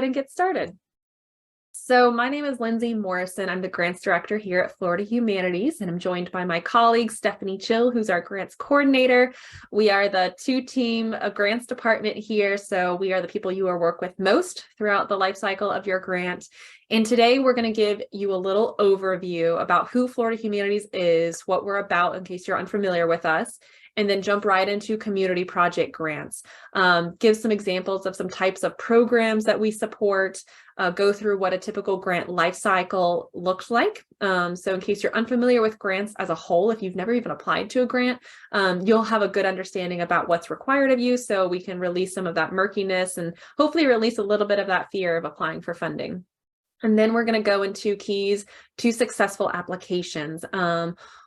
ahead and get started. So my name is Lindsay Morrison. I'm the grants director here at Florida Humanities, and I'm joined by my colleague, Stephanie Chill, who's our grants coordinator. We are the two-team grants department here, so we are the people you will work with most throughout the life cycle of your grant. And today we're going to give you a little overview about who Florida Humanities is, what we're about in case you're unfamiliar with us, and then jump right into community project grants. Give some examples of some types of programs that we support, go through what a typical grant life cycle looks like. So in case you're unfamiliar with grants as a whole, if you've never even applied to a grant, you'll have a good understanding about what's required of you, so we can release some of that murkiness and hopefully release a little bit of that fear of applying for funding. And then we're going to go into keys to successful applications.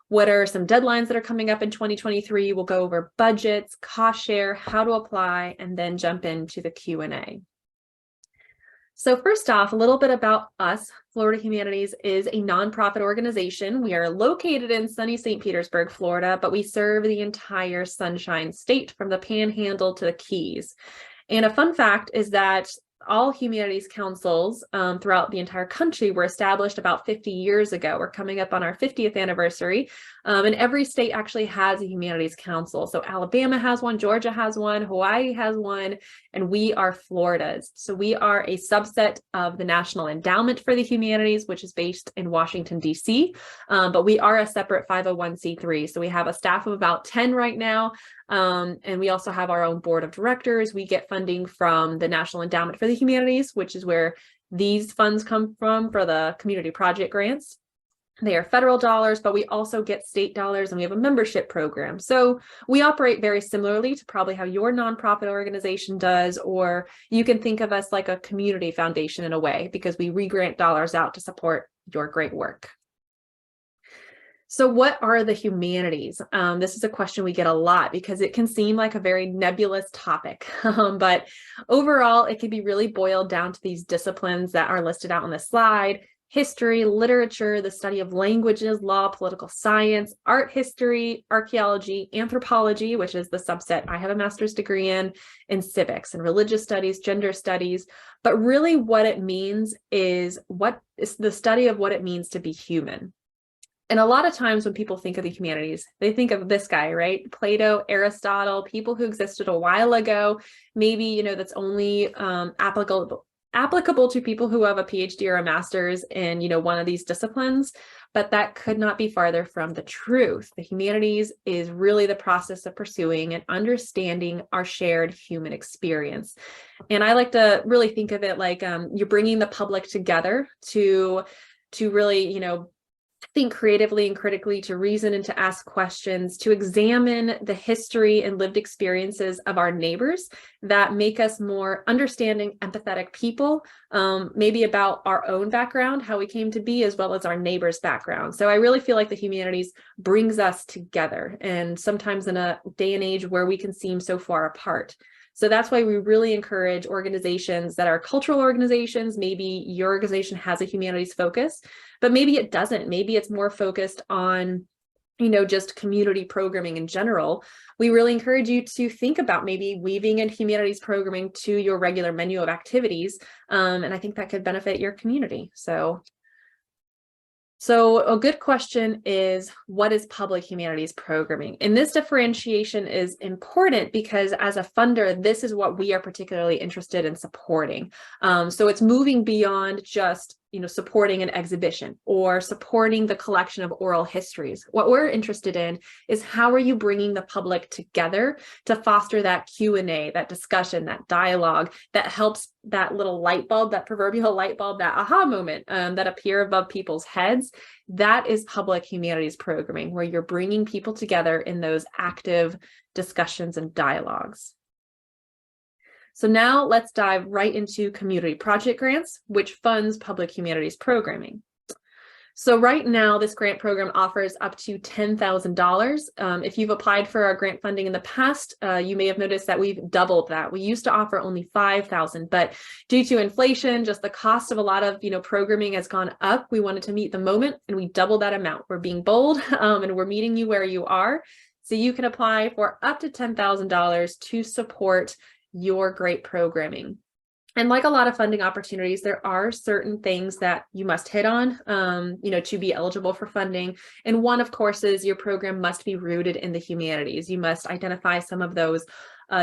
What are some deadlines that are coming up in 2023? We'll go over budgets, cost share, how to apply, and then jump into the Q&A. So first off, a little bit about us. Florida Humanities is a nonprofit organization. We are located in sunny St. Petersburg, Florida, but we serve the entire Sunshine State from the Panhandle to the Keys. And a fun fact is that all humanities councils throughout the entire country were established about 50 years ago. We're coming up on our 50th anniversary, and every state actually has a humanities council. So Alabama has one, Georgia has one, Hawaii has one, and we are Florida's. So we are a subset of the National Endowment for the Humanities, which is based in Washington, D.C., but we are a separate 501c3. So we have a staff of about 10 right now. And we also have our own board of directors. We get funding from the National Endowment for the Humanities, which is where these funds come from for the community project grants. They are federal dollars, but we also get state dollars, and we have a membership program. So we operate very similarly to probably how your nonprofit organization does, or you can think of us like a community foundation in a way, because we re-grant dollars out to support your great work. So what are the humanities? This is a question we get a lot because it can seem like a very nebulous topic, but overall, it can be really boiled down to these disciplines that are listed out on the slide: history, literature, the study of languages, law, political science, art history, archaeology, anthropology, which is the subset I have a master's degree in, and civics and religious studies, gender studies. But really what it means is the study of what it means to be human. And a lot of times when people think of the humanities, they think of this guy, right? Plato, Aristotle, people who existed a while ago. Maybe, that's only applicable to people who have a PhD or a master's in, one of these disciplines, but that could not be farther from the truth. The humanities is really the process of pursuing and understanding our shared human experience. And I like to really think of it like you're bringing the public together to really, think creatively and critically, to reason and to ask questions, to examine the history and lived experiences of our neighbors that make us more understanding, empathetic people, maybe about our own background, how we came to be, as well as our neighbors' background. So I really feel like the humanities brings us together, and sometimes in a day and age where we can seem so far apart. So that's why we really encourage organizations that are cultural organizations. Maybe your organization has a humanities focus, but maybe it doesn't. Maybe it's more focused on, just community programming in general. We really encourage you to think about maybe weaving in humanities programming to your regular menu of activities. And I think that could benefit your community. So a good question is, what is public humanities programming? And this differentiation is important because as a funder, this is what we are particularly interested in supporting. So it's moving beyond just supporting an exhibition or supporting the collection of oral histories. What we're interested in is how are you bringing the public together to foster that Q&A, that discussion, that dialogue that helps that little light bulb, that proverbial light bulb, that aha moment that appear above people's heads. That is public humanities programming, where you're bringing people together in those active discussions and dialogues. So now let's dive right into community project grants, which funds public humanities programming. So right now, this grant program offers up to $10,000. If you've applied for our grant funding in the past, you may have noticed that we've doubled that. We used to offer only $5,000, but due to inflation, just the cost of a lot of programming has gone up. We wanted to meet the moment, and we doubled that amount. We're being bold, and we're meeting you where you are. So you can apply for up to $10,000 to support your great programming. And like a lot of funding opportunities, there are certain things that you must hit on, to be eligible for funding. And one, of course, is your program must be rooted in the humanities. You must identify some of those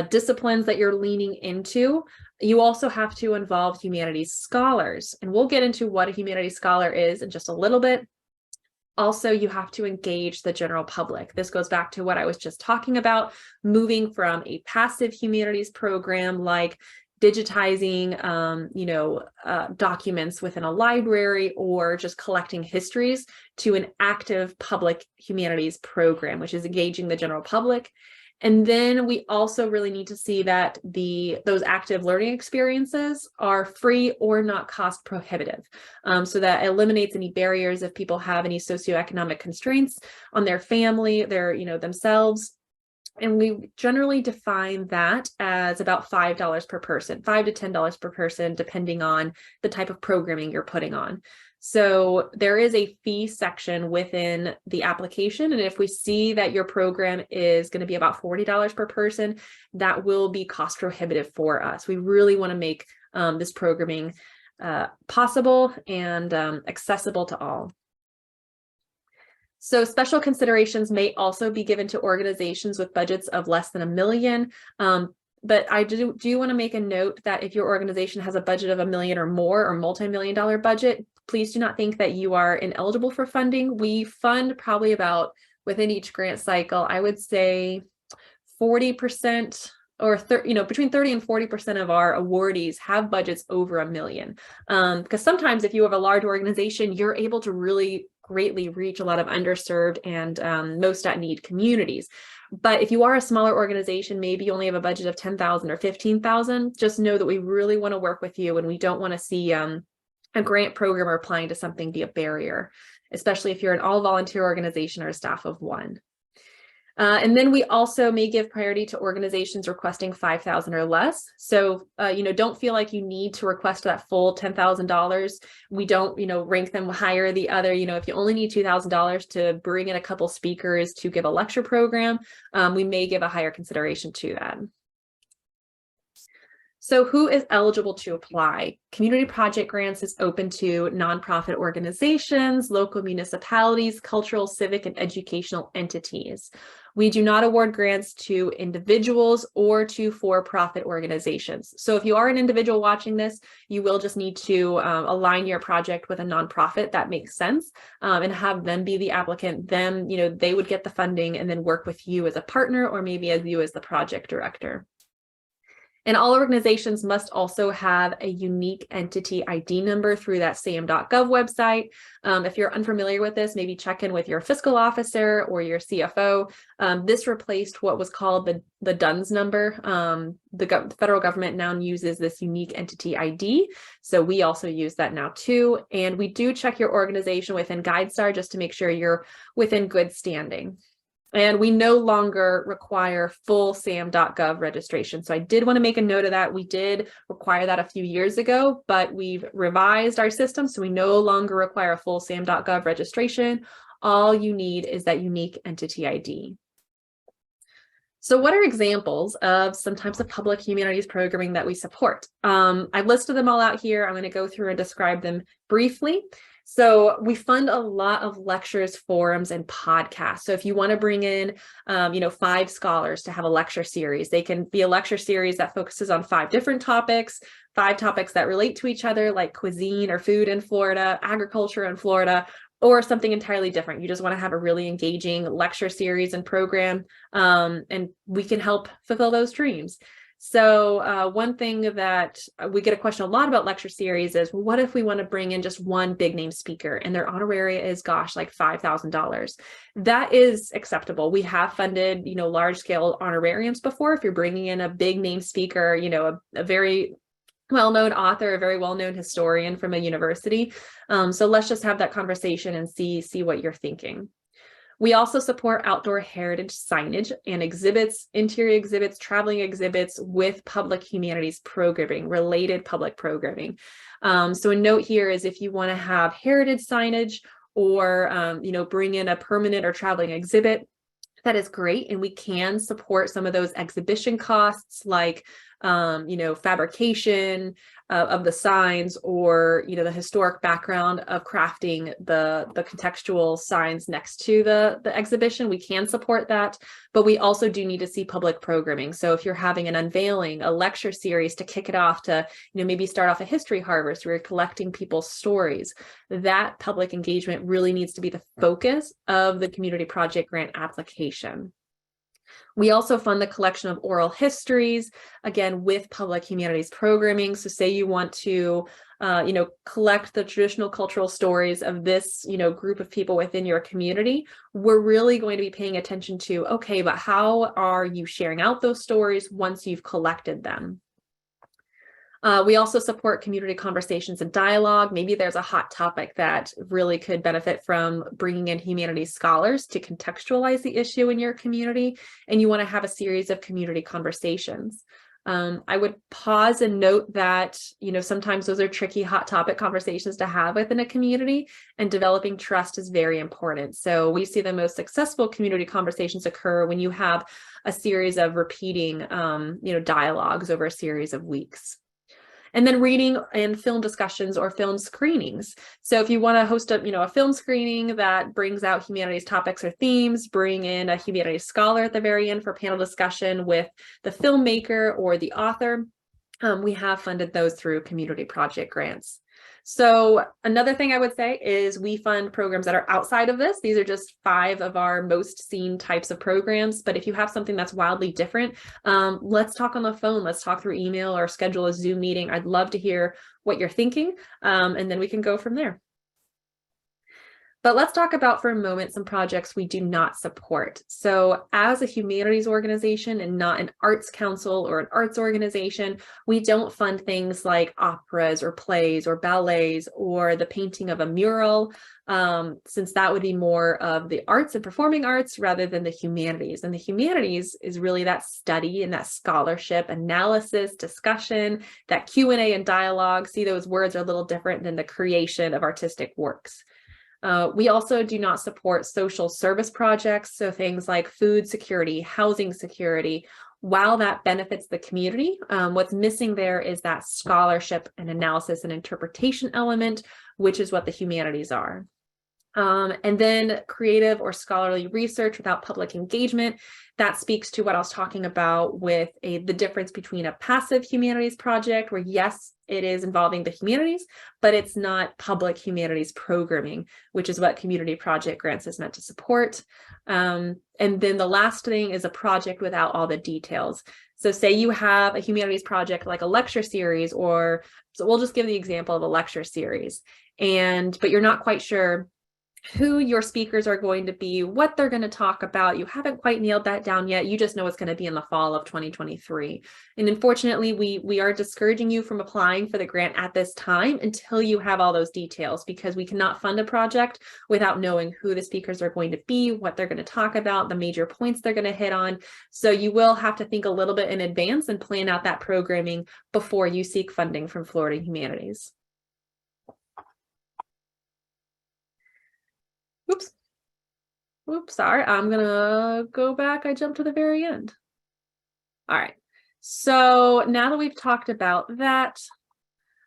disciplines that you're leaning into. You also have to involve humanities scholars, and we'll get into what a humanities scholar is in just a little bit. Also, you have to engage the general public. This goes back to what I was just talking about, moving from a passive humanities program like digitizing, documents within a library or just collecting histories to an active public humanities program, which is engaging the general public. And then we also really need to see that those active learning experiences are free or not cost prohibitive. So that eliminates any barriers if people have any socioeconomic constraints on their family, themselves. And we generally define that as about $5 per person, $5 to $10 per person, depending on the type of programming you're putting on. So there is a fee section within the application. And if we see that your program is going to be about $40 per person, that will be cost prohibitive for us. We really want to make this programming possible and accessible to all. So special considerations may also be given to organizations with budgets of less than $1 million. But I do want to make a note that if your organization has a budget of $1 million or more, or multi-million-dollar budget, please do not think that you are ineligible for funding. We fund probably about, within each grant cycle, I would say 40% or between 30 and 40% of our awardees have budgets over $1 million. Because sometimes if you have a large organization, you're able to really greatly reach a lot of underserved and most at need communities. But if you are a smaller organization, maybe you only have a budget of $10,000 or $15,000, just know that we really want to work with you, and we don't want to see a grant program or applying to something be a barrier, especially if you're an all volunteer organization or a staff of one. And then we also may give priority to organizations requesting $5,000 or less. So, don't feel like you need to request that full $10,000. We don't, rank them higher the other. If you only need $2,000 to bring in a couple speakers to give a lecture program, we may give a higher consideration to that. So who is eligible to apply? Community project grants is open to nonprofit organizations, local municipalities, cultural, civic, and educational entities. We do not award grants to individuals or to for-profit organizations. So if you are an individual watching this, you will just need to align your project with a nonprofit that makes sense, and have them be the applicant. Then, they would get the funding and then work with you as a partner, or maybe as you as the project director. And all organizations must also have a unique entity ID number through that sam.gov website. If you're unfamiliar with this, maybe check in with your fiscal officer or your CFO. This replaced what was called the DUNS number. The federal government now uses this unique entity ID. So we also use that now too. And we do check your organization within GuideStar just to make sure you're within good standing. And we no longer require full sam.gov registration. So I did want to make a note of that. We did require that a few years ago, but we've revised our system. So we no longer require a full sam.gov registration. All you need is that unique entity ID. So what are examples of some types of public humanities programming that we support? I've listed them all out here. I'm going to go through and describe them briefly. So we fund a lot of lectures, forums, and podcasts. So if you want to bring in, 5 scholars to have a lecture series, they can be a lecture series that focuses on 5 different topics, 5 topics that relate to each other, like cuisine or food in Florida, agriculture in Florida, or something entirely different. You just want to have a really engaging lecture series and program, and we can help fulfill those dreams. So one thing that we get a question a lot about lecture series is, well, what if we want to bring in just one big name speaker and their honoraria is, like $5,000? That is acceptable. We have funded, large scale honorariums before. If you're bringing in a big name speaker, a very well-known author, a very well-known historian from a university. So let's just have that conversation and see what you're thinking. We also support outdoor heritage signage and exhibits, interior exhibits, traveling exhibits with public humanities programming, related public programming. So a note here is if you want to have heritage signage or, bring in a permanent or traveling exhibit, that is great. And we can support some of those exhibition costs like fabrication of the signs, or, the historic background of crafting the contextual signs next to the exhibition. We can support that, but we also do need to see public programming. So if you're having an unveiling, a lecture series to kick it off, to, maybe start off a history harvest where you're collecting people's stories, that public engagement really needs to be the focus of the community project grant application. We also fund the collection of oral histories, again, with public humanities programming. So say you want to, collect the traditional cultural stories of this, group of people within your community. We're really going to be paying attention to, okay, but how are you sharing out those stories once you've collected them? We also support community conversations and dialogue. Maybe there's a hot topic that really could benefit from bringing in humanities scholars to contextualize the issue in your community, and you want to have a series of community conversations. I would pause and note that, sometimes those are tricky hot topic conversations to have within a community, and developing trust is very important. So we see the most successful community conversations occur when you have a series of repeating, dialogues over a series of weeks. And then reading and film discussions or film screenings. So if you want to host a film screening that brings out humanities topics or themes, bring in a humanities scholar at the very end for panel discussion with the filmmaker or the author. We have funded those through community project grants. So another thing I would say is we fund programs that are outside of this. These are just 5 of our most seen types of programs. But if you have something that's wildly different, let's talk on the phone. Let's talk through email or schedule a Zoom meeting. I'd love to hear what you're thinking, and then we can go from there. But let's talk about for a moment some projects we do not support. So as a humanities organization and not an arts council or an arts organization, we don't fund things like operas or plays or ballets or the painting of a mural, since that would be more of the arts and performing arts rather than the humanities. And the humanities is really that study and that scholarship, analysis, discussion, that Q&A and dialogue. See, those words are a little different than the creation of artistic works. We also do not support social service projects, so things like food security, housing security. While that benefits the community, what's missing there is that scholarship and analysis and interpretation element, which is what the humanities are. And then creative or scholarly research without public engagement. That speaks to what I was talking about with the difference between a passive humanities project, where yes, it is involving the humanities, but it's not public humanities programming, which is what community project grants is meant to support. And then the last thing is a project without all the details. So say you have a humanities project like a lecture series, or so we'll just give the example of a lecture series, but you're not quite sure who your speakers are going to be, what they're going to talk about. You haven't quite nailed that down yet. You just know it's going to be in the fall of 2023. And unfortunately, we are discouraging you from applying for the grant at this time until you have all those details, because we cannot fund a project without knowing who the speakers are going to be, what they're going to talk about, the major points they're going to hit on. So you will have to think a little bit in advance and plan out that programming before you seek funding from Florida Humanities. Oops, sorry, I'm gonna go back. I jumped to the very end. All right, so now that we've talked about that,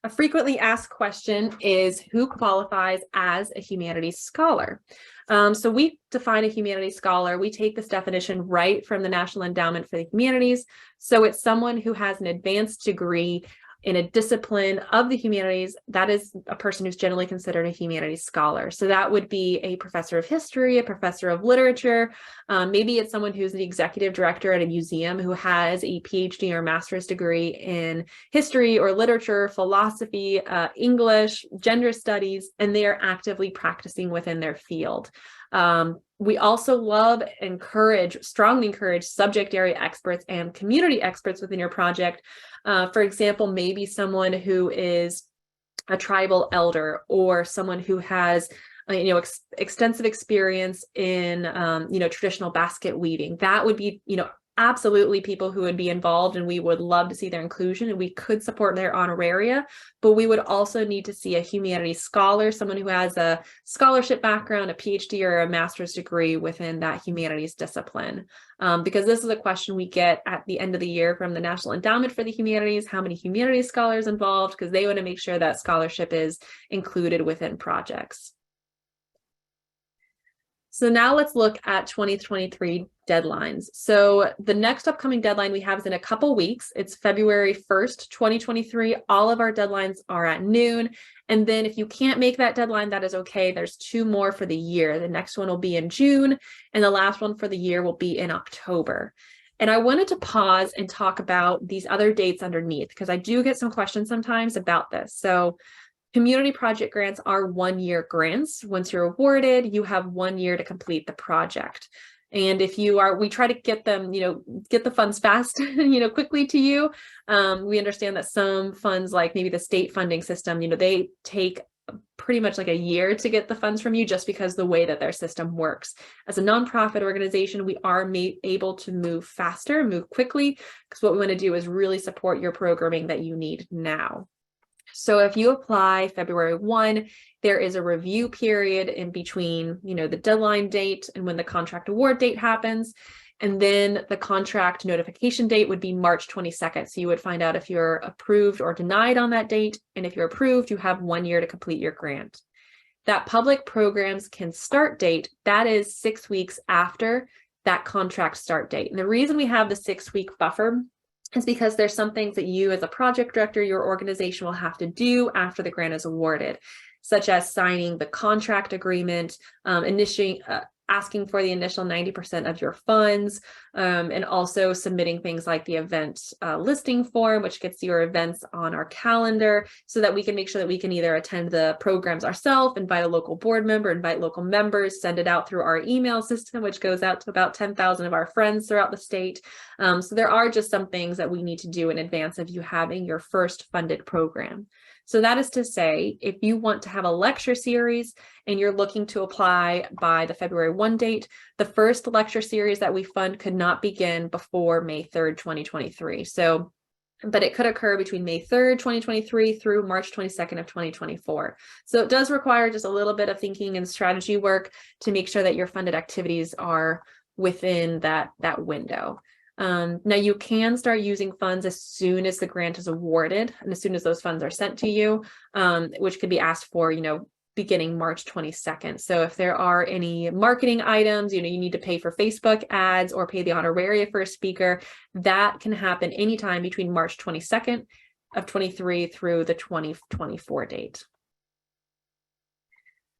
a frequently asked question is who qualifies as a humanities scholar? So we define a humanities scholar. We take this definition right from the National Endowment for the Humanities. So it's someone who has an advanced degree in a discipline of the humanities. That is a person who's generally considered a humanities scholar. So that would be a professor of history, a professor of literature. Maybe it's someone who's the executive director at a museum who has a PhD or master's degree in history or literature, philosophy, English, gender studies, and they are actively practicing within their field. We also strongly encourage subject area experts and community experts within your project. For example, maybe someone who is a tribal elder, or someone who has extensive experience in traditional basket weaving. That would be absolutely people who would be involved, and we would love to see their inclusion, and we could support their honoraria, but we would also need to see a humanities scholar, someone who has a scholarship background, a PhD or a master's degree within that humanities discipline. Because this is a question we get at the end of the year from the National Endowment for the Humanities: how many humanities scholars involved? Because they want to make sure that scholarship is included within projects. So now let's look at 2023 deadlines. So the next upcoming deadline we have is in a couple weeks. It's February 1st, 2023. All of our deadlines are at noon. And then if you can't make that deadline, that is okay. There's 2 more for the year. The next one will be in June, and the last one for the year will be in October. And I wanted to pause and talk about these other dates underneath, because I do get some questions sometimes about this. So community project grants are 1-year grants. Once you're awarded, you have 1 year to complete the project. And if you are, we try to get them, get the funds fast, quickly to you. We understand that some funds, like maybe the state funding system, they take pretty much like a year to get the funds from you, just because the way that their system works. As a nonprofit organization, we are able to move faster, move quickly, because what we want to do is really support your programming that you need now. So if you apply February 1, there is a review period in between, the deadline date and when the contract award date happens. And then the contract notification date would be March 22nd. So you would find out if you're approved or denied on that date. And if you're approved, you have 1 year to complete your grant. That public programs can start date, that is 6 weeks after that contract start date. And the reason we have the 6-week buffer is because there's some things that you as a project director, your organization will have to do after the grant is awarded, such as signing the contract agreement, asking for the initial 90% of your funds, and also submitting things like the event listing form, which gets your events on our calendar, so that we can make sure that we can either attend the programs ourselves, invite a local board member, invite local members, send it out through our email system, which goes out to about 10,000 of our friends throughout the state. So there are just some things that we need to do in advance of you having your first funded program. So that is to say, if you want to have a lecture series and you're looking to apply by the February 1 date, the first lecture series that we fund could not begin before May 3rd, 2023. So, but it could occur between May 3rd, 2023 through March 22nd of 2024. So it does require just a little bit of thinking and strategy work to make sure that your funded activities are within that window. Now you can start using funds as soon as the grant is awarded and as soon as those funds are sent to you, which could be asked for, beginning March 22nd. So if there are any marketing items, you need to pay for Facebook ads or pay the honoraria for a speaker, that can happen anytime between March 22nd of 23 through the 2024 date.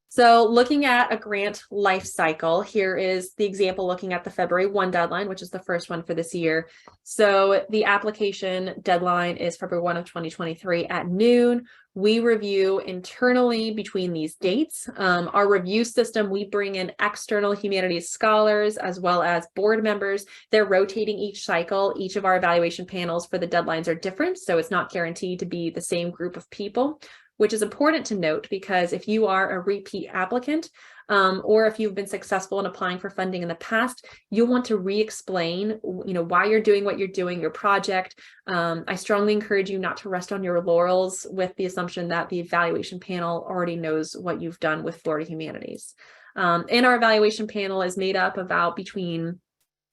So looking at a grant life cycle, here is the example looking at the February 1 deadline, which is the first one for this year. So the application deadline is February 1 of 2023 at noon. We review internally between these dates. Our review system, we bring in external humanities scholars as well as board members. They're rotating each cycle. Each of our evaluation panels for the deadlines are different, so it's not guaranteed to be the same group of people, which is important to note, because if you are a repeat applicant, or if you've been successful in applying for funding in the past, you'll want to re-explain, why you're doing what you're doing, your project. I strongly encourage you not to rest on your laurels with the assumption that the evaluation panel already knows what you've done with Florida Humanities. And our evaluation panel is made up about between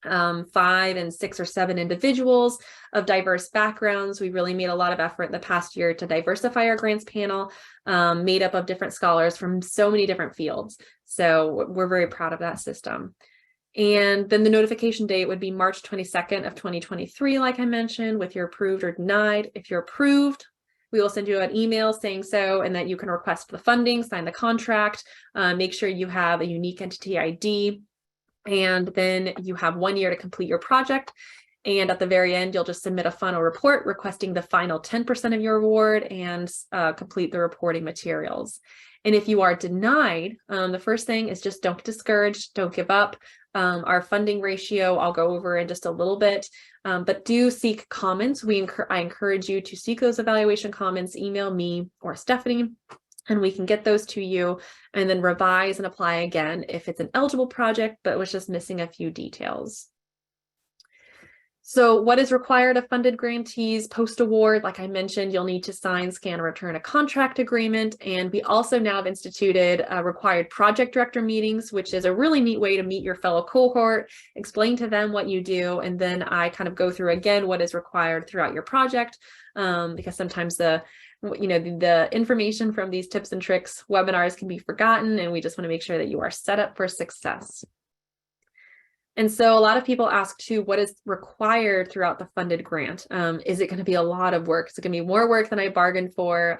5 and 6 or 7 individuals of diverse backgrounds. We really made a lot of effort in the past year to diversify our grants panel, made up of different scholars from so many different fields. So we're very proud of that system. And then the notification date would be March 22nd of 2023, like I mentioned, with your approved or denied. If you're approved, we will send you an email saying so, and that you can request the funding, sign the contract, make sure you have a unique entity ID. And then you have 1 year to complete your project. And at the very end, you'll just submit a final report requesting the final 10% of your award and complete the reporting materials. And if you are denied, the first thing is just don't get discouraged, don't give up. Our funding ratio, I'll go over in just a little bit, but do seek comments. I encourage you to seek those evaluation comments, email me or Stephanie, and we can get those to you and then revise and apply again if it's an eligible project, but was just missing a few details. So what is required of funded grantees post-award? Like I mentioned, you'll need to sign, scan, or return a contract agreement. And we also now have instituted required project director meetings, which is a really neat way to meet your fellow cohort, explain to them what you do, and then I kind of go through again what is required throughout your project, because sometimes the information from these tips and tricks webinars can be forgotten, and we just want to make sure that you are set up for success. And so a lot of people ask too, what is required throughout the funded grant? Is it going to be a lot of work? Is it going to be more work than I bargained for?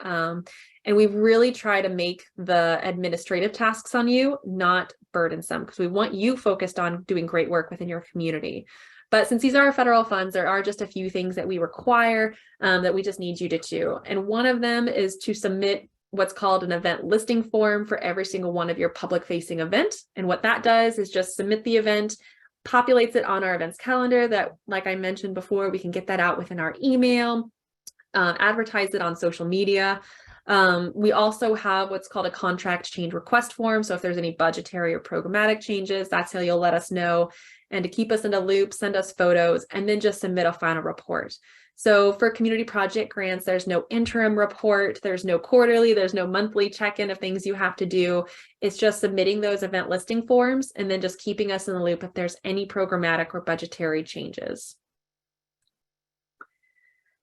And we really try to make the administrative tasks on you not burdensome, because we want you focused on doing great work within your community. But since these are federal funds, there are just a few things that we require that we just need you to do. And one of them is to submit what's called an event listing form for every single one of your public facing events. And what that does is just submit the event, populates it on our events calendar that, like I mentioned before, we can get that out within our email, advertise it on social media. We also have what's called a contract change request form. So if there's any budgetary or programmatic changes, that's how you'll let us know. And to keep us in a loop, send us photos, and then just submit a final report. So for community project grants, there's no interim report, there's no quarterly, there's no monthly check-in of things you have to do. It's just submitting those event listing forms and then just keeping us in the loop if there's any programmatic or budgetary changes.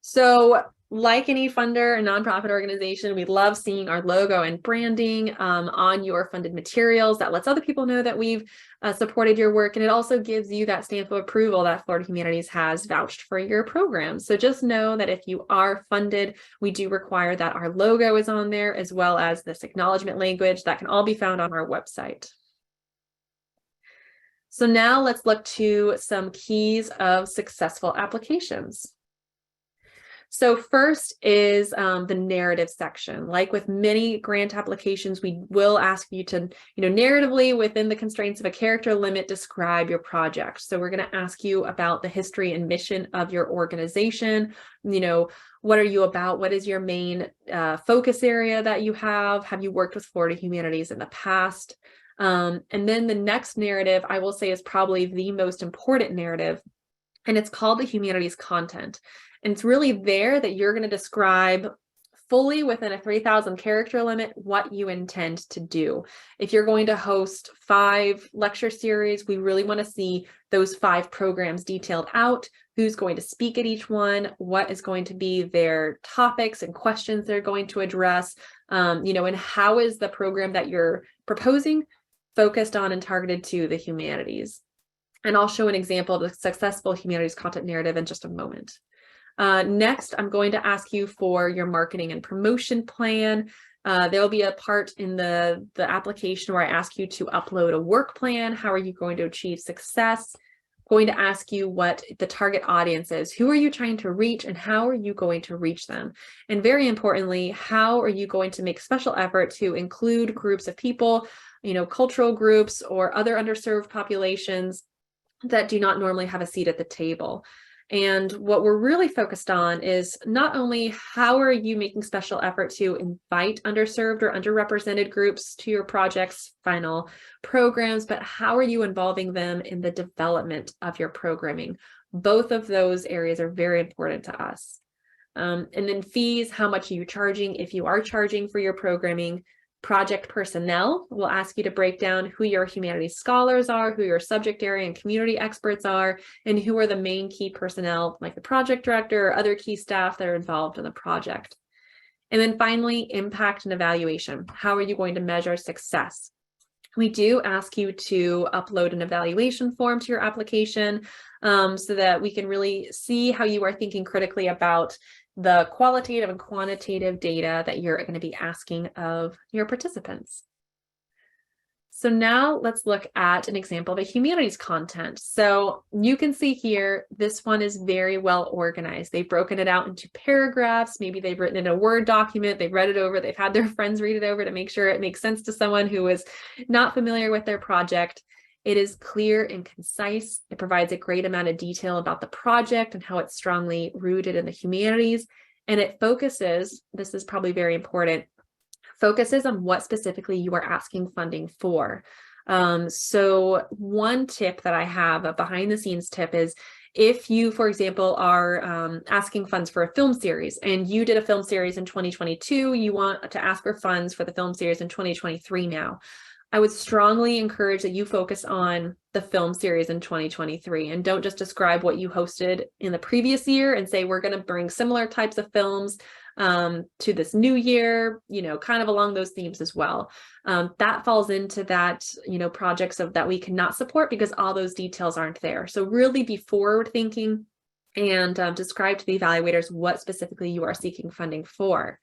So like any funder and nonprofit organization, we love seeing our logo and branding on your funded materials. That lets other people know that we've supported your work. And it also gives you that stamp of approval that Florida Humanities has vouched for your program. So just know that if you are funded, we do require that our logo is on there, as well as this acknowledgement language that can all be found on our website. So now let's look to some keys of successful applications. So first is the narrative section. Like with many grant applications, we will ask you to, narratively within the constraints of a character limit, describe your project. So we're going to ask you about the history and mission of your organization. What are you about? What is your main focus area that you have? Have you worked with Florida Humanities in the past? And then the next narrative, I will say, is probably the most important narrative, and it's called the Humanities content. And it's really there that you're going to describe fully within a 3,000 character limit what you intend to do. If you're going to host 5 lecture series, we really want to see those 5 programs detailed out, who's going to speak at each one, what is going to be their topics and questions they're going to address, and how is the program that you're proposing focused on and targeted to the humanities. And I'll show an example of the successful humanities content narrative in just a moment. Next, I'm going to ask you for your marketing and promotion plan. There will be a part in the application where I ask you to upload a work plan. How are you going to achieve success? I'm going to ask you what the target audience is. Who are you trying to reach, and how are you going to reach them? And very importantly, how are you going to make special effort to include groups of people, cultural groups or other underserved populations that do not normally have a seat at the table? And what we're really focused on is not only how are you making special effort to invite underserved or underrepresented groups to your project's final programs, but how are you involving them in the development of your programming? Both of those areas are very important to us. And then fees, how much are you charging if you are charging for your programming? Project personnel, we'll ask you to break down who your humanities scholars are, who your subject area and community experts are, and who are the main key personnel, like the project director or other key staff that are involved in the project. And then finally, impact and evaluation. How are you going to measure success? We do ask you to upload an evaluation form to your application so that we can really see how you are thinking critically about the qualitative and quantitative data that you're going to be asking of your participants. So now let's look at an example of a humanities content. So you can see here, this one is very well organized. They've broken it out into paragraphs. Maybe they've written in a Word document, they've read it over, they've had their friends read it over to make sure it makes sense to someone who is not familiar with their project. It is clear and concise. It provides a great amount of detail about the project and how it's strongly rooted in the humanities. And it focuses, this is probably very important, focuses on what specifically you are asking funding for. So one tip that I have, a behind the scenes tip, is If you, for example, are asking funds for a film series and you did a film series in 2022, you want to ask for funds for the film series in 2023 now, I would strongly encourage that you focus on the film series in 2023 and don't just describe what you hosted in the previous year and say, we're going to bring similar types of films to this new year, kind of along those themes as well. That falls into that, projects that we cannot support because all those details aren't there. So really be forward thinking and describe to the evaluators what specifically you are seeking funding for.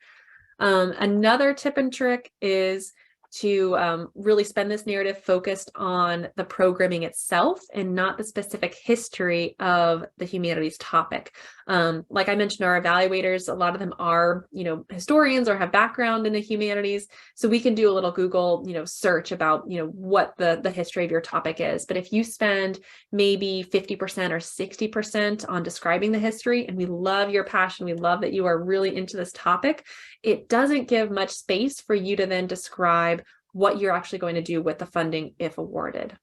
Another tip and trick is to really spend this narrative focused on the programming itself and not the specific history of the humanities topic. Like I mentioned, our evaluators, a lot of them are, historians or have background in the humanities. So we can do a little Google, search about, what the history of your topic is. But if you spend maybe 50% or 60% on describing the history, and we love your passion, we love that you are really into this topic, it doesn't give much space for you to then describe what you're actually going to do with the funding if awarded.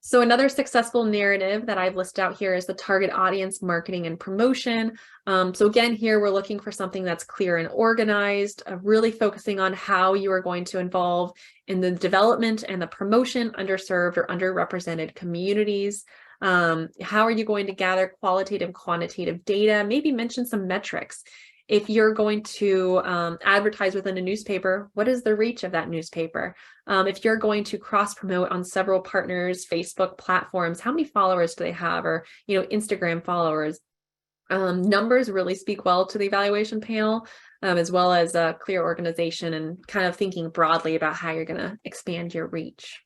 So another successful narrative that I've listed out here is the target audience marketing and promotion. So again, here we're looking for something that's clear and organized, really focusing on how you are going to involve in the development and the promotion underserved or underrepresented communities. How are you going to gather qualitative, quantitative data? Maybe mention some metrics. If you're going to advertise within a newspaper, what is the reach of that newspaper? If you're going to cross-promote on several partners, Facebook platforms, how many followers do they have? Or, Instagram followers. Numbers really speak well to the evaluation panel, as well as a clear organization and kind of thinking broadly about how you're going to expand your reach.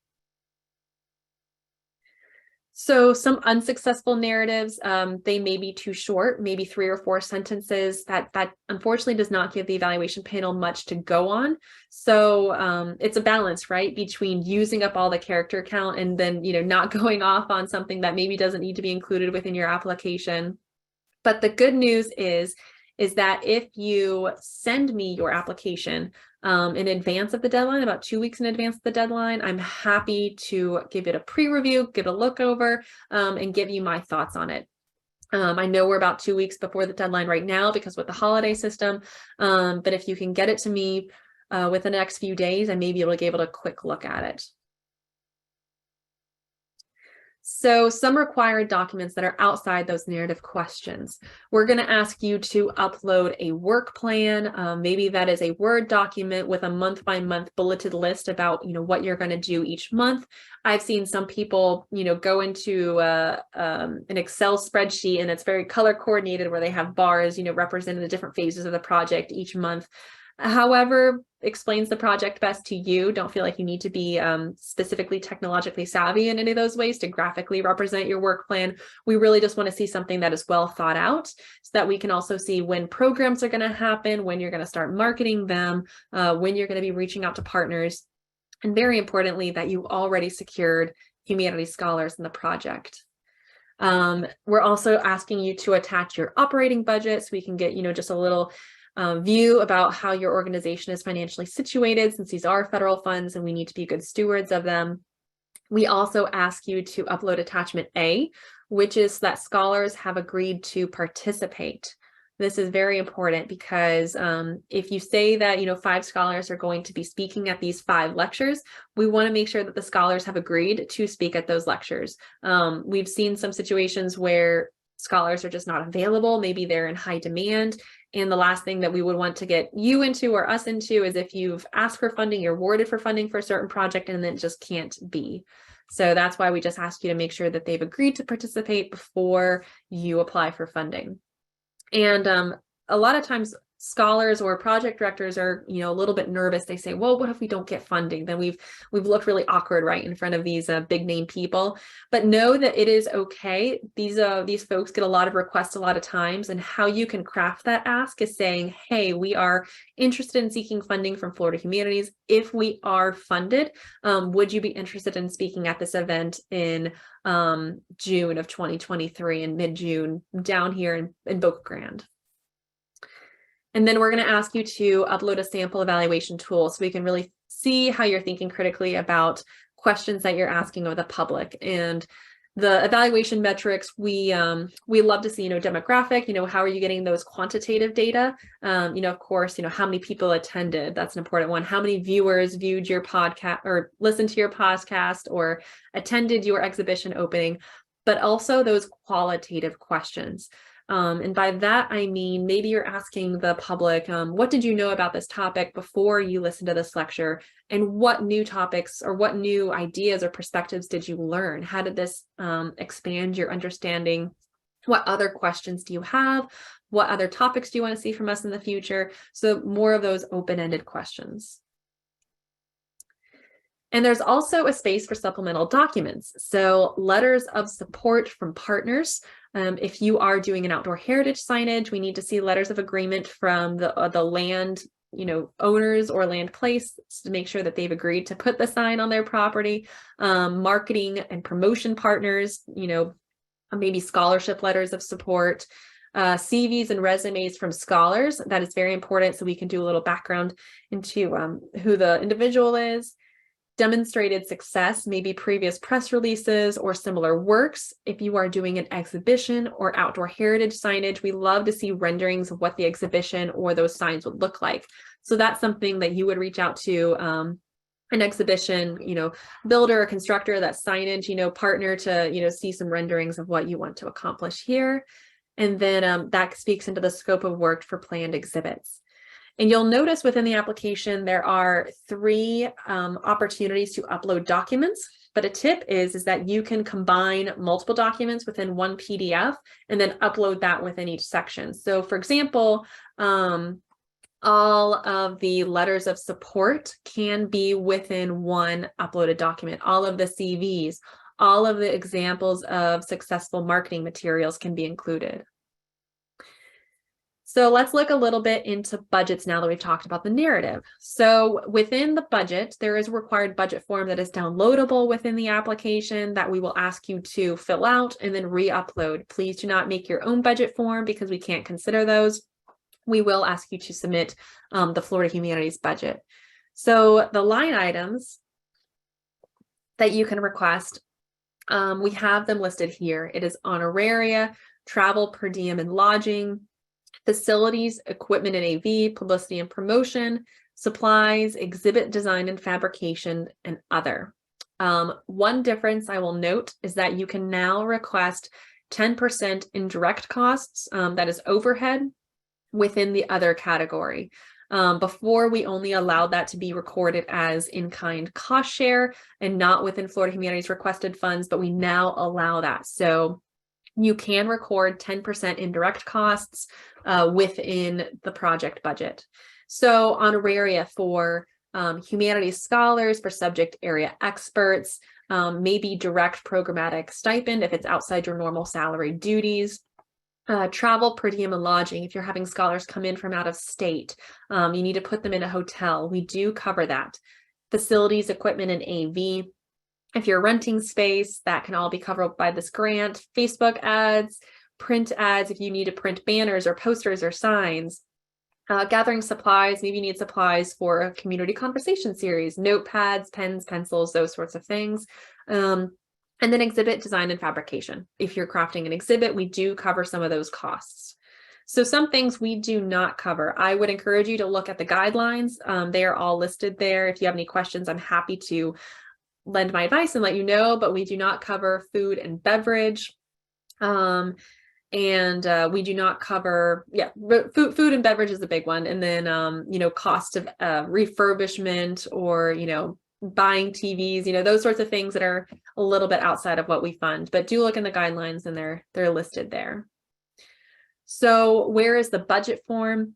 So some unsuccessful narratives, they may be too short, maybe 3 or 4 sentences. That unfortunately does not give the evaluation panel much to go on. So it's a balance, right, between using up all the character count and then, not going off on something that maybe doesn't need to be included within your application. But the good news is that if you send me your application in advance of the deadline, about 2 weeks in advance of the deadline, I'm happy to give it a pre-review, give it a look over, and give you my thoughts on it. I know we're about 2 weeks before the deadline right now because with the holiday system, but if you can get it to me within the next few days, I may be able to give it a quick look at it. So some required documents that are outside those narrative questions. We're going to ask you to upload a work plan. Maybe that is a Word document with a month-by-month bulleted list about, what you're going to do each month. I've seen some people, go into an Excel spreadsheet and it's very color coordinated where they have bars, representing the different phases of the project each month. However explains the project best to you. Don't feel like you need to be specifically technologically savvy in any of those ways to graphically represent your work plan. We really just want to see something that is well thought out so that we can also see when programs are going to happen, when you're going to start marketing them, when you're going to be reaching out to partners, and very importantly, that you already secured humanities scholars in the project. We're also asking you to attach your operating budget so we can get, just a little view about how your organization is financially situated, since these are federal funds and we need to be good stewards of them. We also ask you to upload attachment A, which is that scholars have agreed to participate. This is very important because if you say that 5 scholars are going to be speaking at these 5 lectures, we want to make sure that the scholars have agreed to speak at those lectures. We've seen some situations where scholars are just not available. Maybe they're in high demand. And the last thing that we would want to get you into or us into is if you've asked for funding, you're awarded for funding for a certain project, and then it just can't be. So that's why we just ask you to make sure that they've agreed to participate before you apply for funding. And a lot of times scholars or project directors are, a little bit nervous. They say, well, what if we don't get funding? Then we've looked really awkward right in front of these big name people. But know that it is okay. These folks get a lot of requests a lot of times, and how you can craft that ask is saying, hey, we are interested in seeking funding from Florida Humanities. If we are funded, would you be interested in speaking at this event in June of 2023, in mid-June, down here in Boca Grande? And then we're going to ask you to upload a sample evaluation tool so we can really see how you're thinking critically about questions that you're asking of the public. And The evaluation metrics, we love to see, demographic, how are you getting those quantitative data? Of course, how many people attended, that's an important one. How many viewers viewed your podcast or listened to your podcast or attended your exhibition opening, but also those qualitative questions. And by that, I mean, maybe you're asking the public, what did you know about this topic before you listened to this lecture? And what new topics or what new ideas or perspectives did you learn? How did this expand your understanding? What other questions do you have? What other topics do you want to see from us in the future? So more of those open-ended questions. And there's also a space for supplemental documents. So letters of support from partners. If you are doing an outdoor heritage signage, we need to see letters of agreement from the land, owners or land place to make sure that they've agreed to put the sign on their property. Marketing and promotion partners, maybe scholarship letters of support. CVs and resumes from scholars. That is very important, so we can do a little background into who the individual is. Demonstrated success, maybe previous press releases or similar works. If you are doing an exhibition or outdoor heritage signage, we love to see renderings of what the exhibition or those signs would look like. So that's something that you would reach out to an exhibition, builder or constructor, that signage, partner to, see some renderings of what you want to accomplish here. And then that speaks into the scope of work for planned exhibits. And you'll notice within the application, there are 3 opportunities to upload documents. But a tip is that you can combine multiple documents within one PDF and then upload that within each section. So for example, all of the letters of support can be within one uploaded document. All of the CVs, all of the examples of successful marketing materials can be included. So let's look a little bit into budgets now that we've talked about the narrative. So within the budget, there is a required budget form that is downloadable within the application that we will ask you to fill out and then re-upload. Please do not make your own budget form because we can't consider those. We will ask you to submit the Florida Humanities budget. So the line items that you can request, we have them listed here. It is honoraria, travel, per diem, and lodging, facilities, equipment and AV, publicity and promotion, supplies, exhibit design and fabrication, and other. One difference I will note is that you can now request 10% indirect costs, that is overhead, within the other category. Before, we only allowed that to be recorded as in-kind cost share and not within Florida Humanities requested funds, but we now allow that. So you can record 10% indirect costs within the project budget. So honoraria for humanities scholars, for subject area experts, maybe direct programmatic stipend if it's outside your normal salary duties. Travel, per diem, and lodging. If you're having scholars come in from out of state, you need to put them in a hotel. We do cover that. Facilities, equipment, and AV. If you're renting space, that can all be covered by this grant. Facebook ads, print ads, if you need to print banners or posters or signs. Gathering supplies, maybe you need supplies for a community conversation series, notepads, pens, pencils, those sorts of things. And then exhibit design and fabrication. If you're crafting an exhibit, we do cover some of those costs. So some things we do not cover. I would encourage you to look at the guidelines. They are all listed there. If you have any questions, I'm happy to lend my advice and let you know, but we do not cover food and beverage. And we do not cover, food and beverage is a big one. And then, cost of refurbishment or, buying TVs, those sorts of things that are a little bit outside of what we fund, but do look in the guidelines and they're listed there. So where is the budget form?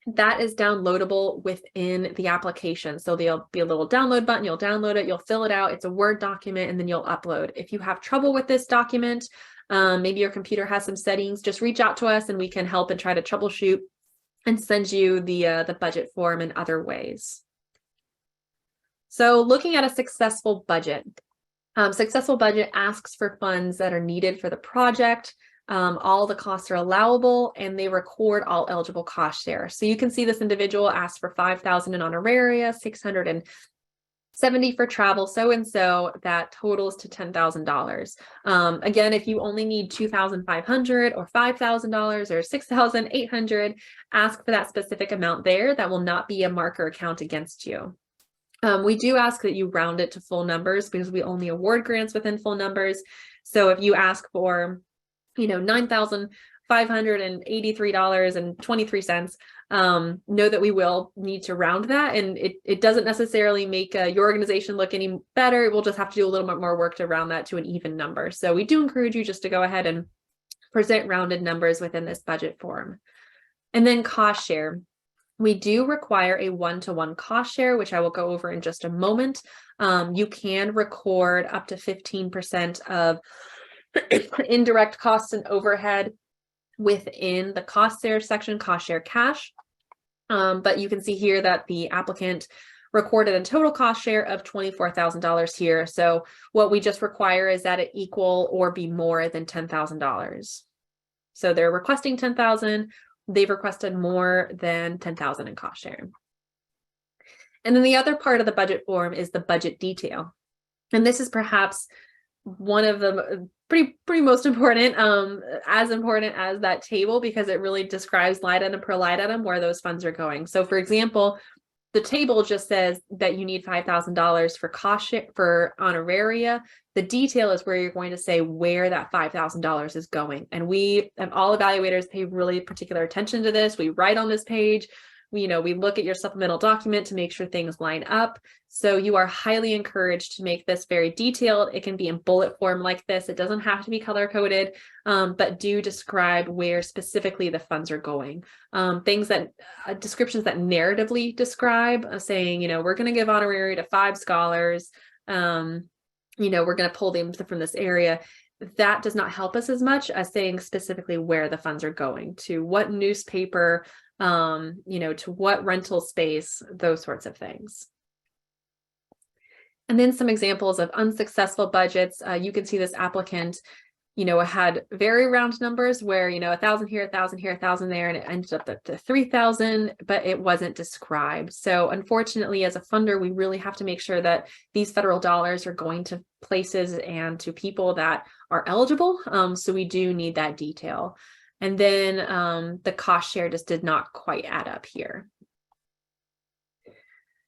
That is downloadable within the application. So there'll be a little download button, you'll download it, you'll fill it out. It's a Word document and then you'll upload. If you have trouble with this document, maybe your computer has some settings, just reach out to us and we can help and try to troubleshoot and send you the budget form in other ways. So looking at a successful budget. Successful budget asks for funds that are needed for the project. All the costs are allowable and they record all eligible cost share. So you can see this individual asked for $5,000 in honoraria, 70 for travel, so-and-so, that totals to $10,000. Again, if you only need $2,500 or $5,000 or $6,800, ask for that specific amount there. That will not be a marker account against you. We do ask that you round it to full numbers because we only award grants within full numbers. So if you ask for, $9,583.23, know that we will need to round that, and it doesn't necessarily make your organization look any better. We'll just have to do a little bit more work to round that to an even number. So we do encourage you just to go ahead and present rounded numbers within this budget form. And then cost share. We do require a one-to-one cost share, which I will go over in just a moment. You can record up to 15% of indirect costs and overhead within the cost share section, cost share cash. But you can see here that the applicant recorded a total cost share of $24,000 here. So what we just require is that it equal or be more than $10,000. So they're requesting $10,000. They've requested more than $10,000 in cost share. And then the other part of the budget form is the budget detail. And this is perhaps one of the pretty most important, as important as that table, because it really describes line item per line item where those funds are going. So for example, the table just says that you need $5,000 for cost share, for honoraria. The detail is where you're going to say where that $5,000 is going. And we, and all evaluators, pay really particular attention to this. We write on this page. We look at your supplemental document to make sure things line up. So you are highly encouraged to make this very detailed. It can be in bullet form like this. It doesn't have to be color coded, but do describe where specifically the funds are going. Things that, descriptions that narratively describe, saying, we're going to give honorary to 5 scholars. We're going to pull them from this area. That does not help us as much as saying specifically where the funds are going, to what newspaper, to what rental space, those sorts of things. And then some examples of unsuccessful budgets. You can see this applicant, had very round numbers where, 1,000 here, 1,000 here, 1,000 there, and it ended up to 3,000, but it wasn't described. So unfortunately, as a funder, we really have to make sure that these federal dollars are going to places and to people that are eligible. So we do need that detail. And then the cost share just did not quite add up here.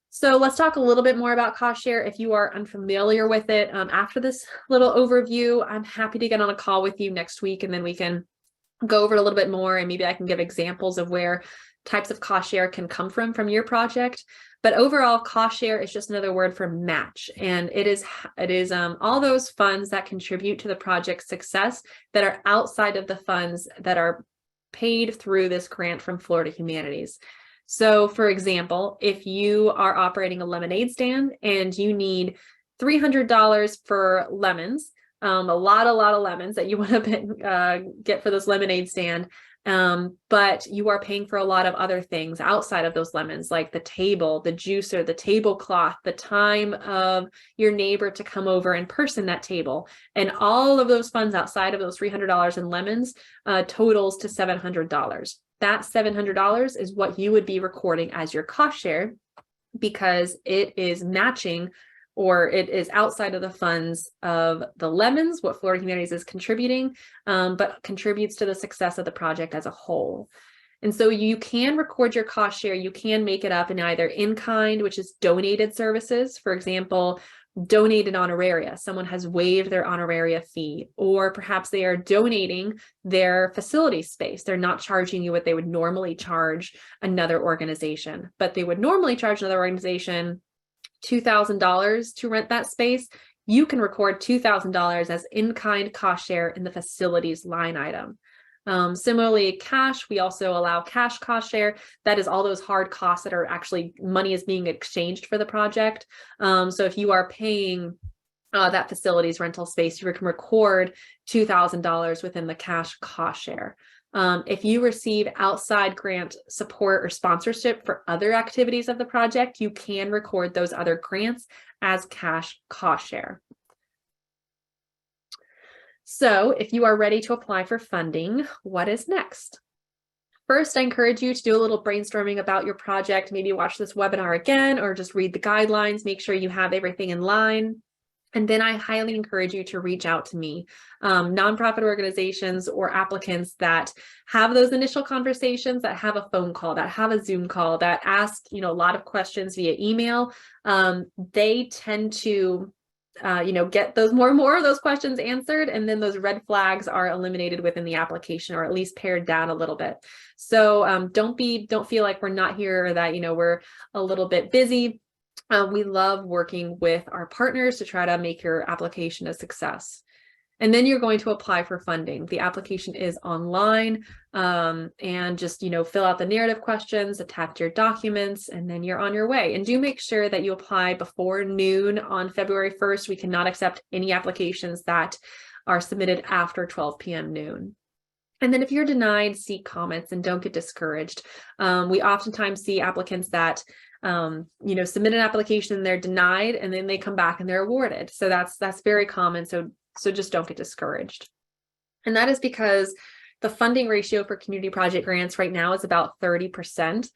So let's talk a little bit more about cost share. If you are unfamiliar with it, after this little overview, I'm happy to get on a call with you next week, and then we can go over it a little bit more, and maybe I can give examples of where types of cost share can come from your project. But overall, cost share is just another word for match, and it is all those funds that contribute to the project's success that are outside of the funds that are paid through this grant from Florida Humanities. So for example, if you are operating a lemonade stand and you need $300 for lemons, a lot of lemons that you want to get for this lemonade stand, but you are paying for a lot of other things outside of those lemons, like the table, the juicer, the tablecloth, the time of your neighbor to come over and person that table, and all of those funds outside of those $300 in lemons totals to $700. That $700 is what you would be recording as your cost share, because it is matching, or it is outside of the funds of the lemons, what Florida Humanities is contributing, but contributes to the success of the project as a whole. And so you can record your cost share. You can make it up in either in-kind, which is donated services. For example, donated honoraria. Someone has waived their honoraria fee, or perhaps they are donating their facility space. They're not charging you what they would normally charge another organization, but they would normally charge another organization $2,000 to rent that space. You can record $2,000 as in-kind cost share in the facilities line item. Similarly, cash, we also allow cash cost share. That is all those hard costs that are actually money is being exchanged for the project. So if you are paying that facilities rental space, you can record $2,000 within the cash cost share. If you receive outside grant support or sponsorship for other activities of the project, you can record those other grants as cash cost share. So if you are ready to apply for funding, what is next? First, I encourage you to do a little brainstorming about your project, maybe watch this webinar again, or just read the guidelines, make sure you have everything in line. And then I highly encourage you to reach out to me. Nonprofit organizations or applicants that have those initial conversations, that have a phone call, that have a Zoom call, that ask, a lot of questions via email, they tend to get those more of those questions answered, and then those red flags are eliminated within the application, or at least pared down a little bit. So don't feel like we're not here, or that we're a little bit busy. We love working with our partners to try to make your application a success. And then you're going to apply for funding. The application is online, and just, fill out the narrative questions, attach your documents, and then you're on your way. And do make sure that you apply before noon on February 1st. We cannot accept any applications that are submitted after 12 p.m. noon. And then if you're denied, seek comments and don't get discouraged. We oftentimes see applicants that submit an application and they're denied, and then they come back and they're awarded. So that's very common. So just don't get discouraged. And that is because the funding ratio for community project grants right now is about 30%.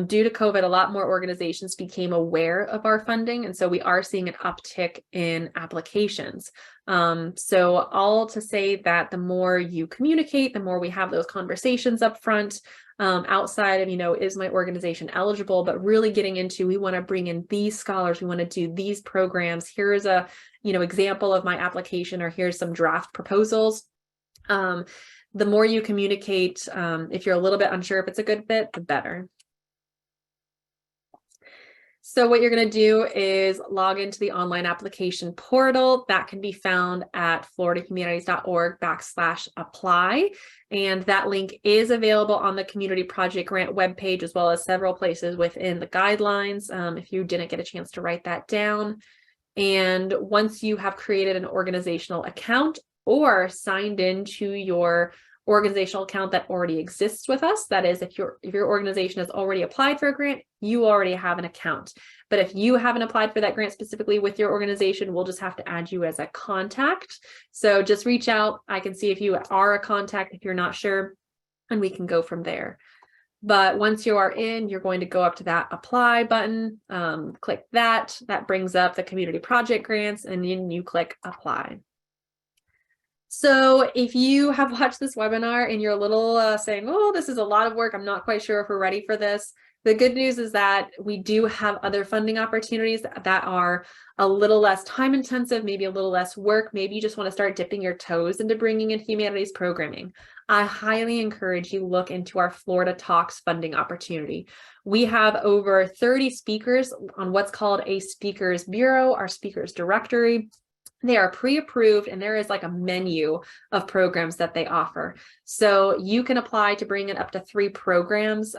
Due to COVID, a lot more organizations became aware of our funding, and so we are seeing an uptick in applications. So all to say that the more you communicate, the more we have those conversations up front, outside of, is my organization eligible, but really getting into, we want to bring in these scholars, we want to do these programs. Here's a, example of my application, or here's some draft proposals. The more you communicate, if you're a little bit unsure if it's a good fit, the better. So what you're going to do is log into the online application portal that can be found at floridahumanities.org/apply. And that link is available on the community project grant webpage, as well as several places within the guidelines, if you didn't get a chance to write that down. And once you have created an organizational account or signed into your organizational account that already exists with us, that is, if your organization has already applied for a grant, you already have an account. But if you haven't applied for that grant specifically with your organization, we'll just have to add you as a contact. So just reach out. I can see if you are a contact, if you're not sure, and we can go from there. But once you are in, you're going to go up to that apply button, click that. That brings up the community project grants, and then you click apply. So if you have watched this webinar and you're a little saying, oh, this is a lot of work, I'm not quite sure if we're ready for this, the good news is that we do have other funding opportunities that are a little less time intensive, maybe a little less work. Maybe you just want to start dipping your toes into bringing in humanities programming. I highly encourage you look into our Florida Talks funding opportunity. We have over 30 speakers on what's called a speakers bureau, our speakers directory. They are pre-approved, and there is like a menu of programs that they offer. So you can apply to bring in up to 3 programs.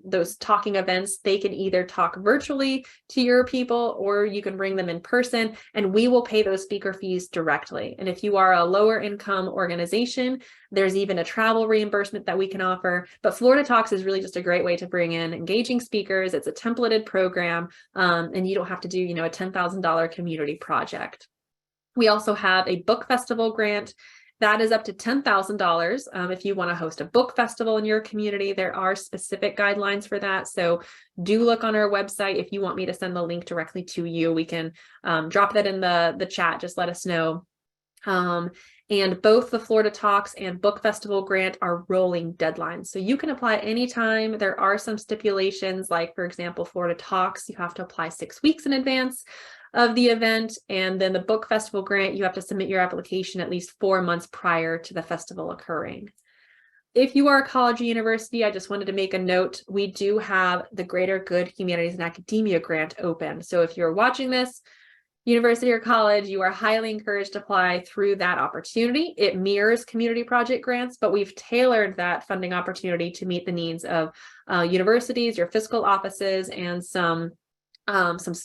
Those talking events, they can either talk virtually to your people, or you can bring them in person, and we will pay those speaker fees directly. And if you are a lower income organization, there's even a travel reimbursement that we can offer. But Florida Talks is really just a great way to bring in engaging speakers. It's a templated program, and you don't have to do, a $10,000 community project. We also have a book festival grant that is up to $10,000. If you want to host a book festival in your community, there are specific guidelines for that. So do look on our website. If you want me to send the link directly to you, we can drop that in the chat. Just let us know. And both the Florida Talks and Book Festival grant are rolling deadlines. So you can apply anytime. There are some stipulations, like, for example, Florida Talks, you have to apply 6 weeks in advance of the event. And then the Book Festival grant, you have to submit your application at least 4 months prior to the festival occurring. If you are a college or university, I just wanted to make a note. We do have the Greater Good Humanities and Academia grant open. So if you're watching this, university or college, you are highly encouraged to apply through that opportunity. It mirrors community project grants, but we've tailored that funding opportunity to meet the needs of universities, your fiscal offices, and some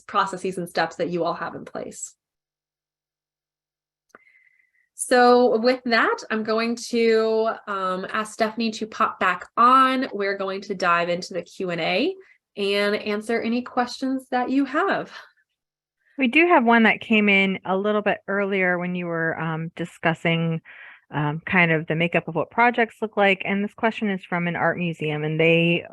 processes and steps that you all have in place. So with that, I'm going to ask Stephanie to pop back on. We're going to dive into the Q&A and answer any questions that you have. We do have one that came in a little bit earlier when you were discussing kind of the makeup of what projects look like. And this question is from an art museum, and they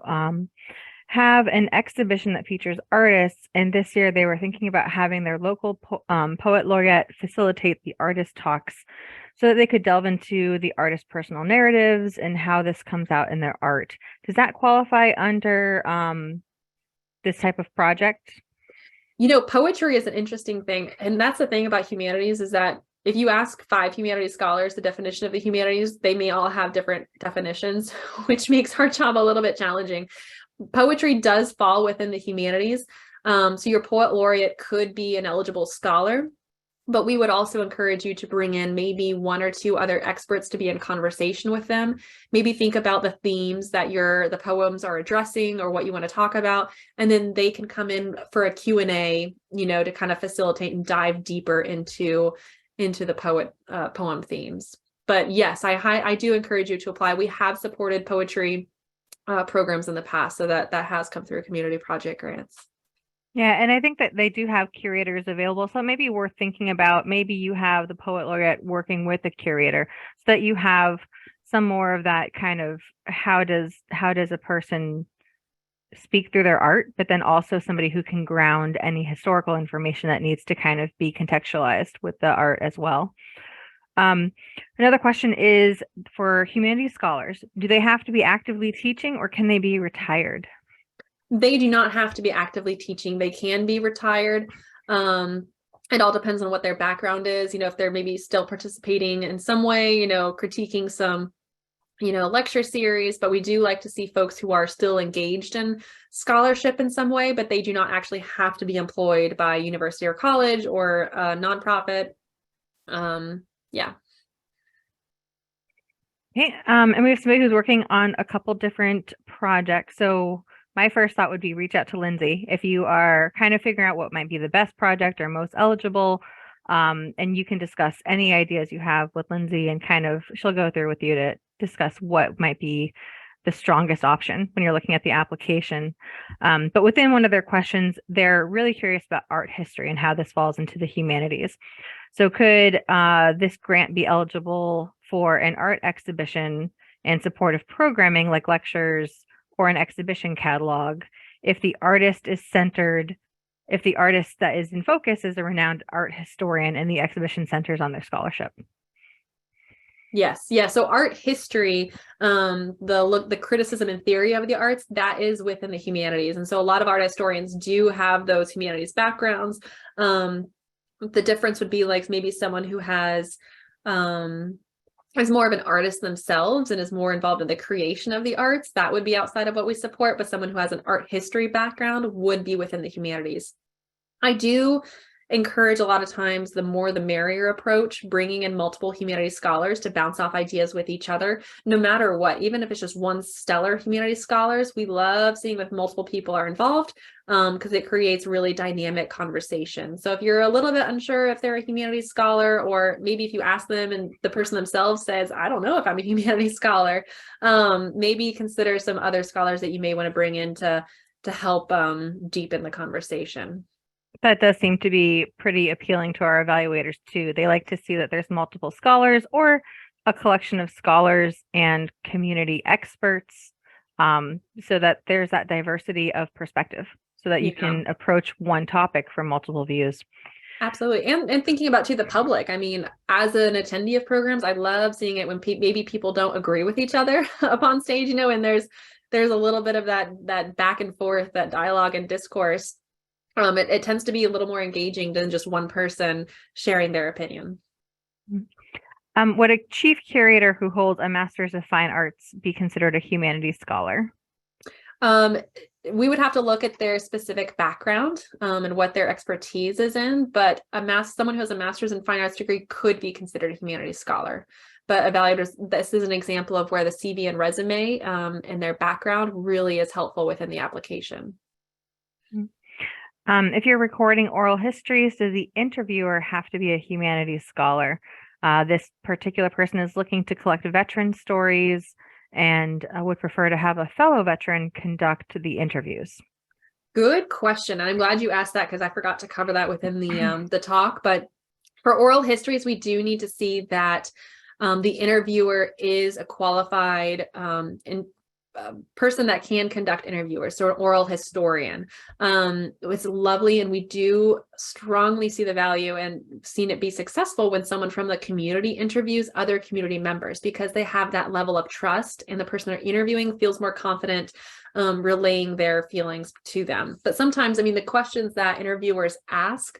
have an exhibition that features artists. And this year they were thinking about having their local poet laureate facilitate the artist talks so that they could delve into the artist's personal narratives and how this comes out in their art. Does that qualify under this type of project? Poetry is an interesting thing. And that's the thing about humanities is that if you ask 5 humanities scholars the definition of the humanities, they may all have different definitions, which makes our job a little bit challenging. Poetry does fall within the humanities. So your poet laureate could be an eligible scholar, but we would also encourage you to bring in maybe 1 or 2 other experts to be in conversation with them. Maybe think about the themes that the poems are addressing or what you want to talk about, and then they can come in for a Q&A, to kind of facilitate and dive deeper into the poem themes. But yes, I do encourage you to apply. We have supported poetry programs in the past, so that has come through community project grants. Yeah, and I think that they do have curators available. So it may be worth thinking about. Maybe you have the poet laureate working with a curator so that you have some more of that kind of how does a person speak through their art, but then also somebody who can ground any historical information that needs to kind of be contextualized with the art as well. Another question is for humanities scholars, do they have to be actively teaching or can they be retired? They do not have to be actively teaching. They can be retired. It all depends on what their background is. If they're maybe still participating in some way, critiquing some, lecture series, but we do like to see folks who are still engaged in scholarship in some way, but they do not actually have to be employed by university or college or a nonprofit. Yeah. Okay. And we have somebody who's working on a couple different projects. So my first thought would be reach out to Lindsay if you are kind of figuring out what might be the best project or most eligible. And you can discuss any ideas you have with Lindsay, and kind of she'll go through with you to discuss what might be the strongest option when you're looking at the application. But within one of their questions, they're really curious about art history and how this falls into the humanities. So could this grant be eligible for an art exhibition and supportive programming like lectures or an exhibition catalog if the artist that is in focus is a renowned art historian and the exhibition centers on their scholarship? Yes. Yeah. So art history, the criticism and theory of the arts, that is within the humanities. And so a lot of art historians do have those humanities backgrounds. The difference would be like maybe someone who is more of an artist themselves and is more involved in the creation of the arts. That would be outside of what we support, but someone who has an art history background would be within the humanities. I do encourage a lot of times the more the merrier approach, bringing in multiple humanities scholars to bounce off ideas with each other, no matter what, even if it's just one stellar humanities scholars. We love seeing if multiple people are involved because it creates really dynamic conversation. So if you're a little bit unsure if they're a humanities scholar, or maybe if you ask them and the person themselves says, I don't know if I'm a humanities scholar, maybe consider some other scholars that you may want to bring in to help deepen the conversation. That does seem to be pretty appealing to our evaluators too. They like to see that there's multiple scholars or a collection of scholars and community experts, so that there's that diversity of perspective so that you can approach one topic from multiple views. Absolutely. And thinking about too the public. I mean, as an attendee of programs, I love seeing it when maybe people don't agree with each other up on stage, and there's a little bit of that back and forth, that dialogue and discourse. It tends to be a little more engaging than just one person sharing their opinion. Would a chief curator who holds a Master's of Fine Arts be considered a humanities scholar? We would have to look at their specific background and what their expertise is in, but someone who has a Master's in Fine Arts degree could be considered a humanities scholar. But evaluators, this is an example of where the CV and resume and their background really is helpful within the application. If you're recording oral histories, does the interviewer have to be a humanities scholar? This particular person is looking to collect veteran stories and would prefer to have a fellow veteran conduct the interviews. Good question. I'm glad you asked that because I forgot to cover that within the talk. But for oral histories, we do need to see that The interviewer is a qualified person that can conduct interviewers, so an oral historian. It's lovely, and we do strongly see the value and seen it be successful when someone from the community interviews other community members, because they have that level of trust and the person they're interviewing feels more confident relaying their feelings to them. But sometimes, I mean, the questions that interviewers ask,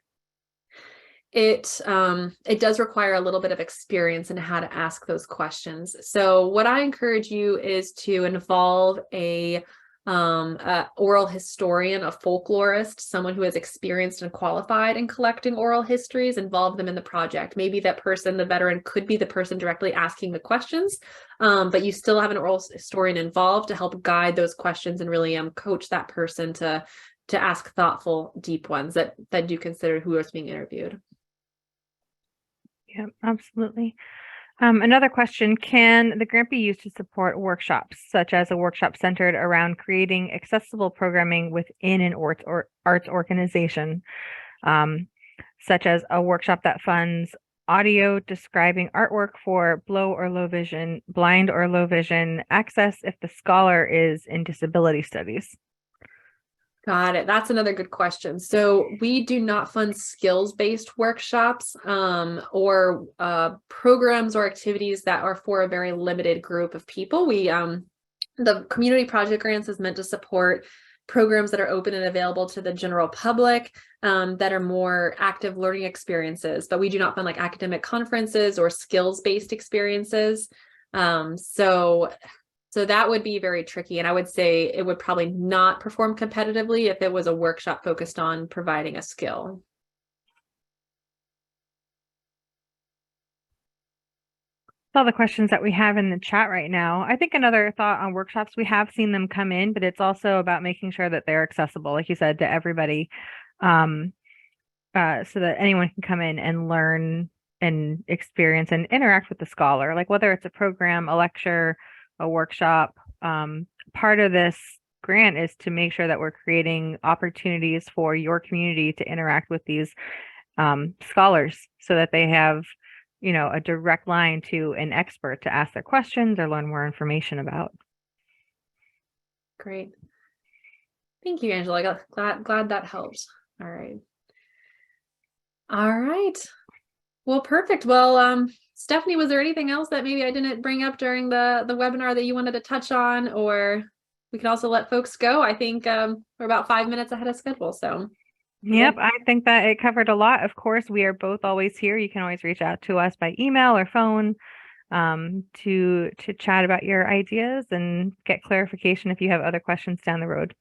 it does require a little bit of experience in how to ask those questions. So what I encourage you is to involve a oral historian, a folklorist, someone who is experienced and qualified in collecting oral histories, involve them in the project. Maybe that person, the veteran, could be the person directly asking the questions, but you still have an oral historian involved to help guide those questions and really coach that person to ask thoughtful, deep ones that do consider who is being interviewed. Yeah, absolutely. Another question, can the grant be used to support workshops, such as a workshop centered around creating accessible programming within an arts organization, such as a workshop that funds audio describing artwork for blind or low vision access if the scholar is in disability studies? Got it. That's another good question. So we do not fund skills-based workshops or programs or activities that are for a very limited group of people. We the community project grants is meant to support programs that are open and available to the general public that are more active learning experiences, but we do not fund like academic conferences or skills-based experiences. So that would be very tricky. And I would say it would probably not perform competitively if it was a workshop focused on providing a skill. All the questions that we have in the chat right now. I think another thought on workshops, we have seen them come in, but it's also about making sure that they're accessible, like you said, to everybody, so that anyone can come in and learn and experience and interact with the scholar, like whether it's a program, a lecture, a workshop. Part of this grant is to make sure that we're creating opportunities for your community to interact with these scholars so that they have, you know, a direct line to an expert to ask their questions or learn more information about. Great. Thank you, Angela. Glad that helps. All right. All right. Well, perfect. Well, Stephanie, was there anything else that maybe I didn't bring up during the webinar that you wanted to touch on, or we could also let folks go? I think we're about 5 minutes ahead of schedule. So yep, I think that it covered a lot. Of course, we are both always here. You can always reach out to us by email or phone to chat about your ideas and get clarification if you have other questions down the road.